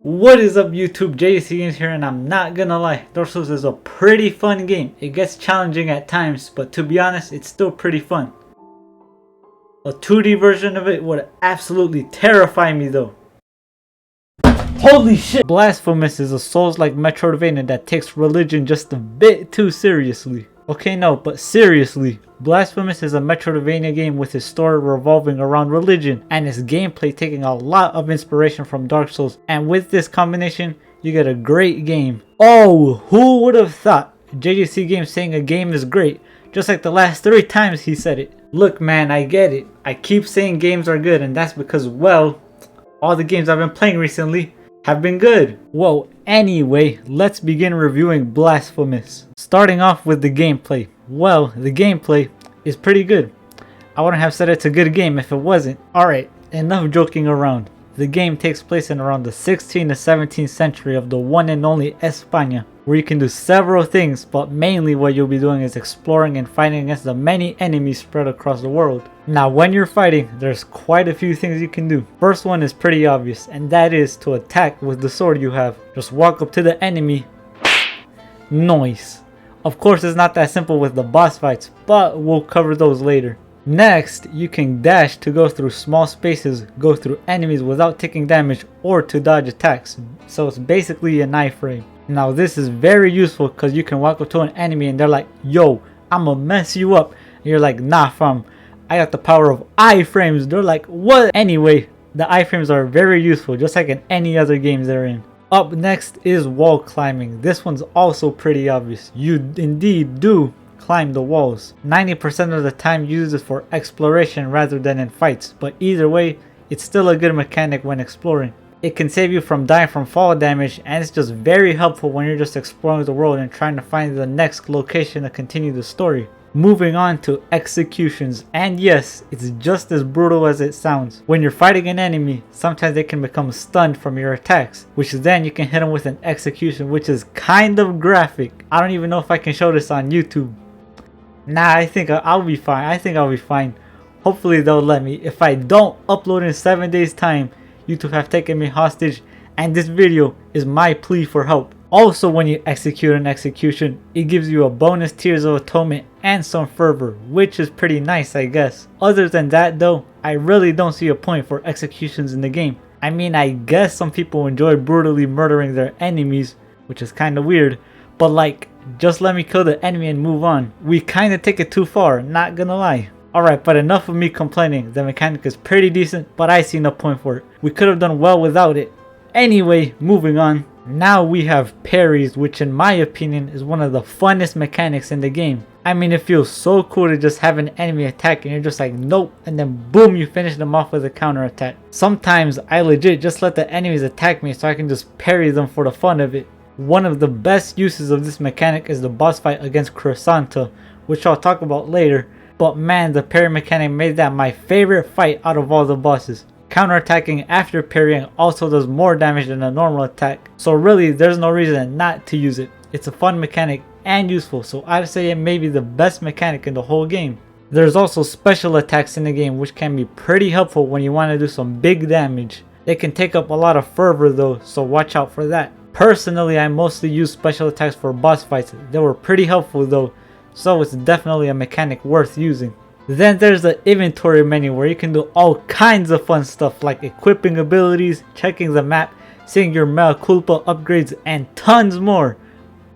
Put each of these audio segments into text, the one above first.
What is up YouTube, JC Games here, and I'm not gonna lie, Dark Souls is a pretty fun game. It gets challenging at times, but to be honest, it's still pretty fun. A 2D version of it would absolutely terrify me though. Holy shit! Blasphemous is a Souls-like Metroidvania that takes religion just a bit too seriously. Okay, no, but seriously, Blasphemous is a Metroidvania game with its story revolving around religion and its gameplay taking a lot of inspiration from Dark Souls, and with this combination, you get a great game. Oh, who would have thought? JJC Games saying a game is great, just like the last 3 times he said it. Look man, I get it. I keep saying games are good, and that's because, well, all the games I've been playing recently have been good. Whoa, anyway, let's begin reviewing Blasphemous. Starting off with the gameplay. Well, the gameplay is pretty good. I wouldn't have said it's a good game if it wasn't. Alright, enough joking around. The game takes place in around the 16th to 17th century of the one and only España, where you can do several things, but mainly what you'll be doing is exploring and fighting against the many enemies spread across the world. Now when you're fighting, there's quite a few things you can do. First one is pretty obvious, and that is to attack with the sword you have. Just walk up to the enemy. Noise. Of course it's not that simple with the boss fights, but we'll cover those later. Next, you can dash to go through small spaces, go through enemies without taking damage, or to dodge attacks. So it's basically an iframe. Now this is very useful because you can walk up to an enemy and they're like, yo, I'ma mess you up. And you're like, nah fam, I got the power of iframes. They're like, what? Anyway, the iframes are very useful, just like in any other games they're in. Up next is wall climbing. This one's also pretty obvious. You indeed do climb the walls. 90% of the time uses it for exploration rather than in fights, but either way, it's still a good mechanic when exploring. It can save you from dying from fall damage, and it's just very helpful when you're just exploring the world and trying to find the next location to continue the story. Moving on to executions, and yes, it's just as brutal as it sounds. When you're fighting an enemy, sometimes they can become stunned from your attacks, which then you can hit them with an execution, which is kind of graphic. I don't even know if I can show this on YouTube. Nah, I think I'll be fine. Hopefully they'll let me. If I don't upload in 7 days time, YouTube have taken me hostage, and this video is my plea for help. Also, when you execute an execution, it gives you a bonus Tears of Atonement and some fervor, which is pretty nice I guess. Other than that though, I really don't see a point for executions in the game. I mean, I guess some people enjoy brutally murdering their enemies, which is kinda weird, but like, just let me kill the enemy and move on. We kinda take it too far, not gonna lie. Alright, but enough of me complaining. The mechanic is pretty decent, but I see no point for it. We could have done well without it. Anyway, moving on. Now we have parries, which in my opinion is one of the funnest mechanics in the game. I mean, it feels so cool to just have an enemy attack and you're just like, nope, and then boom, you finish them off with a counter attack. Sometimes I legit just let the enemies attack me so I can just parry them for the fun of it. One of the best uses of this mechanic is the boss fight against Crescenta, which I'll talk about later. But man, the parry mechanic made that my favorite fight out of all the bosses. Counterattacking after parrying also does more damage than a normal attack, so really there's no reason not to use it. It's a fun mechanic and useful, so I'd say it may be the best mechanic in the whole game. There's also special attacks in the game which can be pretty helpful when you want to do some big damage. They can take up a lot of fervor though, so watch out for that. Personally, I mostly use special attacks for boss fights. They were pretty helpful though, so it's definitely a mechanic worth using. Then there's the inventory menu where you can do all kinds of fun stuff like equipping abilities, checking the map, seeing your mea culpa upgrades, and tons more.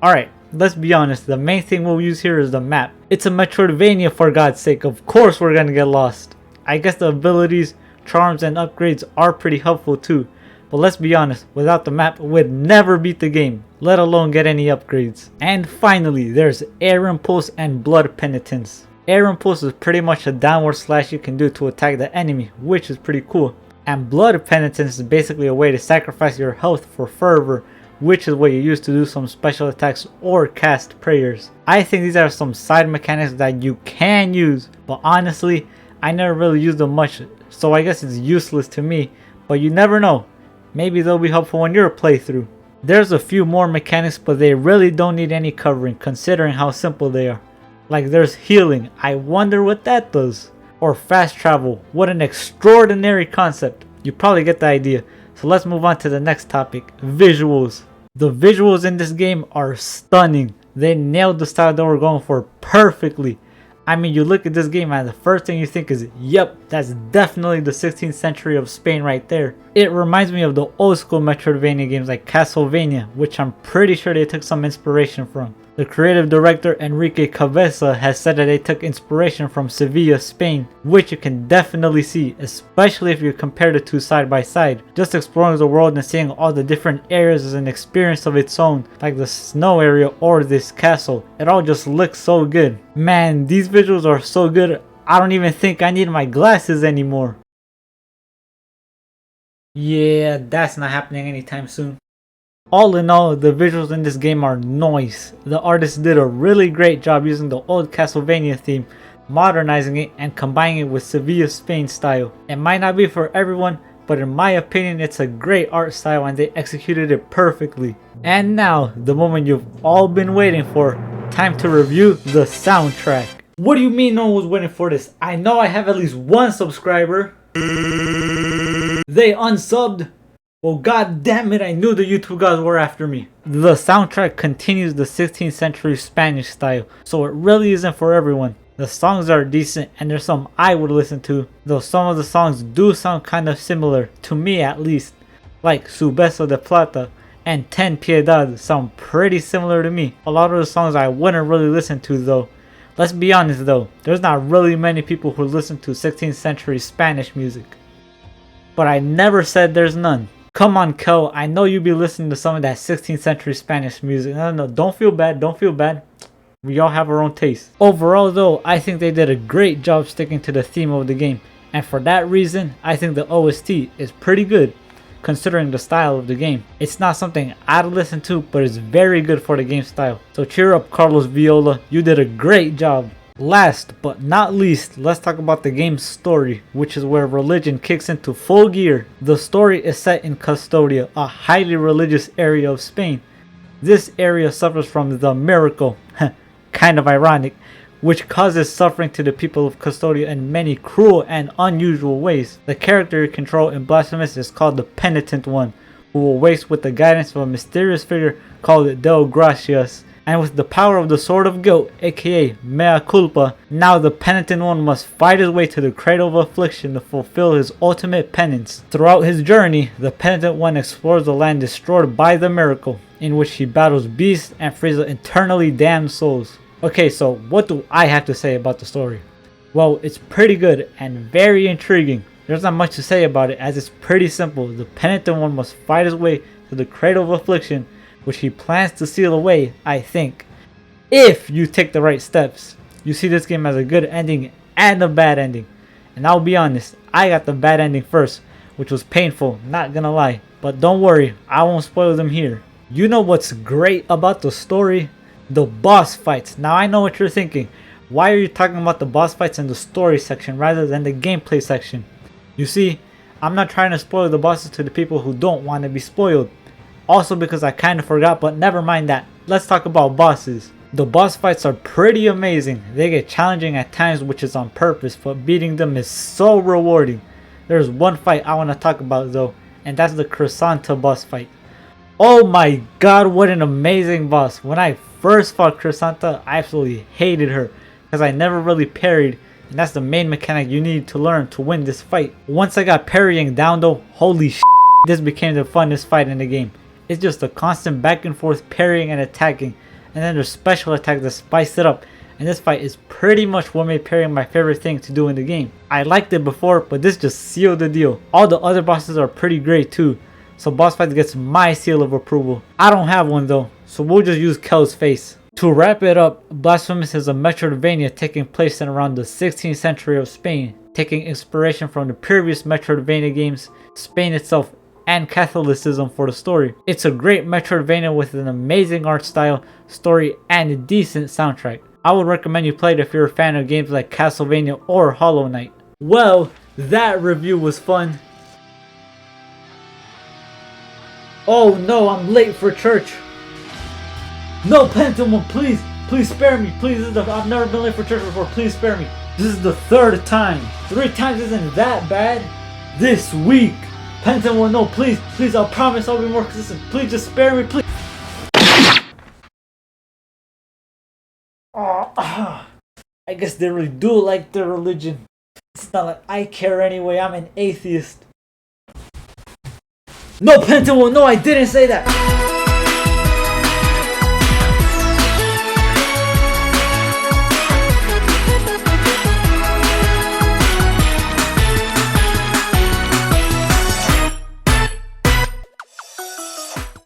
Alright, let's be honest, the main thing we'll use here is the map. It's a Metroidvania for God's sake, of course we're gonna get lost. I guess the abilities, charms, and upgrades are pretty helpful too. But let's be honest, without the map, we'd never beat the game, let alone get any upgrades. And finally, there's Air Impulse and Blood Penitence. Air Impulse is pretty much a downward slash you can do to attack the enemy, which is pretty cool. And Blood Penitence is basically a way to sacrifice your health for fervor, which is what you use to do some special attacks or cast prayers. I think these are some side mechanics that you can use, but honestly, I never really used them much, so I guess it's useless to me, but you never know. Maybe they'll be helpful in your playthrough. There's a few more mechanics, but they really don't need any covering considering how simple they are. Like there's healing, I wonder what that does. Or fast travel, what an extraordinary concept. You probably get the idea. So let's move on to the next topic, visuals. The visuals in this game are stunning. They nailed the style that we're going for perfectly. I mean, you look at this game and the first thing you think is, yep, that's definitely the 16th century of Spain right there. It reminds me of the old school Metroidvania games like Castlevania, which I'm pretty sure they took some inspiration from. The creative director Enrique Cabeza has said that they took inspiration from Sevilla, Spain, which you can definitely see, especially if you compare the two side by side. Just exploring the world and seeing all the different areas is an experience of its own, like the snow area or this castle. It all just looks so good. Man, these visuals are so good, I don't even think I need my glasses anymore. Yeah, that's not happening anytime soon. All in all, the visuals in this game are nice. The artists did a really great job using the old Castlevania theme, modernizing it and combining it with Sevilla, Spain style. It might not be for everyone, but in my opinion it's a great art style and they executed it perfectly. And now, the moment you've all been waiting for, time to review the soundtrack. What do you mean no one was waiting for this? I know I have at least one subscriber. They unsubbed. Well, god damn it, I knew the YouTube guys were after me. The soundtrack continues the 16th century Spanish style, so it really isn't for everyone. The songs are decent and there's some I would listen to, though some of the songs do sound kind of similar, to me at least. Like Su Beso de Plata and Ten Piedad sound pretty similar to me. A lot of the songs I wouldn't really listen to though. Let's be honest though, there's not really many people who listen to 16th century Spanish music. But I never said there's none. Come on, Kel, I know you be listening to some of that 16th century Spanish music. No, don't feel bad, don't feel bad. We all have our own taste. Overall though, I think they did a great job sticking to the theme of the game. And for that reason, I think the OST is pretty good, considering the style of the game. It's not something I'd listen to, but it's very good for the game style. So cheer up, Carlos Viola, you did a great job. Last but not least, let's talk about the game's story, which is where religion kicks into full gear. The story is set in Custodia, a highly religious area of Spain. This area suffers from the miracle, kind of ironic, which causes suffering to the people of Custodia in many cruel and unusual ways. The character you control in Blasphemous is called the Penitent One, who awakes with the guidance of a mysterious figure called Deo Gracias. And with the power of the Sword of Guilt, aka Mea Culpa, now the Penitent One must fight his way to the Cradle of Affliction to fulfill his ultimate penance. Throughout his journey, the Penitent One explores the land destroyed by the miracle, in which he battles beasts and frees the eternally damned souls. Okay, so what do I have to say about the story? Well, it's pretty good and very intriguing. There's not much to say about it as it's pretty simple. The Penitent One must fight his way to the Cradle of Affliction, which he plans to seal away, I think, if you take the right steps. You see this game as a good ending and a bad ending. And I'll be honest, I got the bad ending first, which was painful, not gonna lie. But don't worry, I won't spoil them here. You know what's great about the story? The boss fights. Now I know what you're thinking. Why are you talking about the boss fights in the story section rather than the gameplay section? You see, I'm not trying to spoil the bosses to the people who don't want to be spoiled. Also because I kind of forgot, but never mind that. Let's talk about bosses. The boss fights are pretty amazing. They get challenging at times, which is on purpose, but beating them is so rewarding. There's one fight I want to talk about though, and that's the Crisanta boss fight. Oh my god, what an amazing boss. When I first fought Crisanta, I absolutely hated her because I never really parried, and that's the main mechanic you need to learn to win this fight. Once I got parrying down though, holy shit, this became the funnest fight in the game. It's just a constant back and forth parrying and attacking, and then there's special attacks that spice it up, and this fight is pretty much what made parrying my favorite thing to do in the game. I liked it before, but this just sealed the deal. All the other bosses are pretty great too, so boss fights gets my seal of approval. I don't have one though, so we'll just use Kel's face. To wrap it up, Blasphemous is a Metroidvania taking place in around the 16th century of Spain, taking inspiration from the previous Metroidvania games, Spain itself, and Catholicism for the story. It's a great Metroidvania with an amazing art style, story, and a decent soundtrack. I would recommend you play it if you're a fan of games like Castlevania or Hollow Knight. Well, that review was fun. Oh no, I'm late for church. No, Penitent One, please spare me. Please, I've never been late for church before. Please spare me. This is the third time. 3 times isn't that bad. This week, Penitent one, no, please, please, I'll promise I'll be more consistent. Please just spare me, please. I guess they really do like their religion. It's not like I care anyway, I'm an atheist. No, Penitent one, no, I didn't say that.